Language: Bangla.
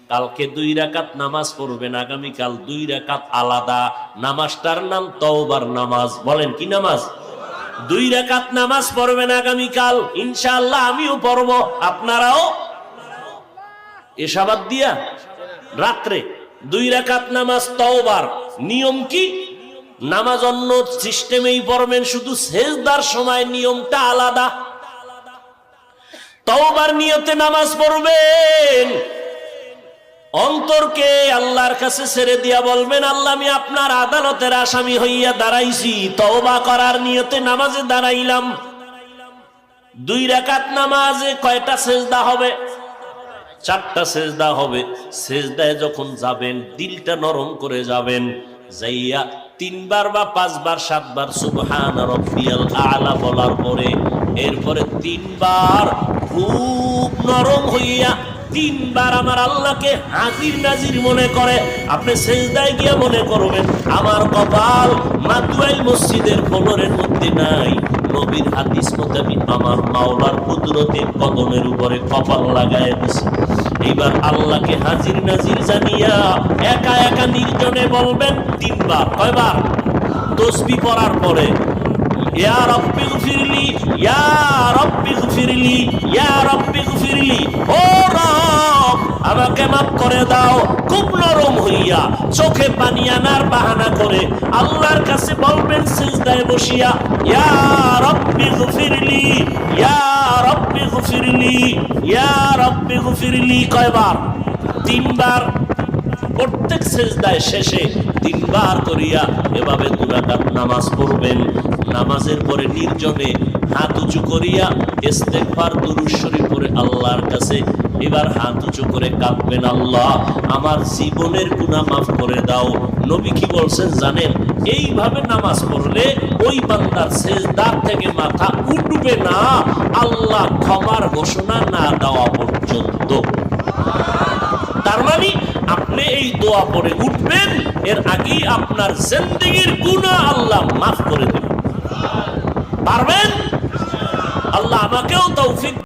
কালকে 2 রাকাত নামাজ পড়বেন, আগামীকাল 2 রাকাত আলাদা। নামাজটার নাম তওবার নামাজ। বলেন কি নামাজ? 2 রাকাত নামাজ পড়বেন আগামীকাল, ইনশাআল্লাহ আমিও পড়ব, আপনারাও। এশাবাদ দিয়া রাত্রে 2 রাকাত নামাজ তওবার। নিয়ম কি? নামাজ অন্য সিস্টেমেই পড়বেন, শুধু সেজদার সময় নিয়মটা আলাদা। তওবার নিয়তে নামাজ পড়বেন, অন্তরকে আল্লাহর কাছে ছেড়ে দিয়া বলবেন, আল্লাহ আমি আপনার আদালতের আসামি হইয়া দাঁড়াইছি, তওবা করার নিয়তে নামাজে দাঁড়াইলাম। 2 রাকাত নামাজে কয়টা সেজদা হবে? 4টা সেজদা হবে। সেজদায় যখন যাবেন দিলটা নরম করে যাবেন, যাইয়া 3 বার বা 5 বার 7 বার সুবহান রাব্বিয়াল আ'লা বলার পরে এরপরে 3 বার খুব নরম হইয়া 3 বার আমার আল্লাহকে হাজির নাজির মনে করে আপনি সেজদায় গিয়া মনে করবেন, আমার কপাল মাতুয়াইল মসজিদের ফ্লোরের মধ্যে নাই, নবীর হাদিস মোতাবেক আমার মাওলার কুদরতে কদমের উপরে কপাল লাগায় দিছে। এইবার আল্লাহকে হাজির নাজির জানিয়া একা একা নির্জনে বলবেন 3 বার। কয়বার? তাসবিহ পড়ার পরে ইয়া রাব্বি গফিরলি, ইয়া রাব্বি গফিরলি, ইয়া রাব্বি গফিরলি, ও রব আমাকে মাফ করে দাও। খুব নরম হইয়া চোখে পানি আনার বাহানা করে আল্লাহর কাছে বলবেন সিজদায় বসিয়া, ইয়া রাব্বি গফিরলি, ইয়া রাব্বি গফিরলি, ইয়া রাব্বি গফিরলি। কয়বার? 3 বার। প্রত্যেক সেজদায় শেষে 3 বার করিয়া এভাবে 2 রাকাত নামাজ পড়বেন। নামাজের পরে নির্জনে হাত উঁচু করিয়া ইস্তেগফার দুরূদ শরীফ পড়ে আল্লাহর কাছে এবার হাত উঁচু করে কাঁদবেন, আল্লাহ আমার জীবনের গুনাহ মাফ করে দাও। নবী কি বলছেন জানেন? এইভাবে নামাজ পড়লে ওই বান্দার সেজদা থেকে মাথা উঠবে না আল্লাহ ক্ষমার ঘোষণা না দেওয়া পর্যন্ত। তার মানে আপনি এই দোয়া পড়ে উঠবেন, এর আগেই আপনার জিন্দেগীর গুনাহ আল্লাহ মাফ করে দেবেন। পারবেন? আল্লাহ আমাকেও তৌফিক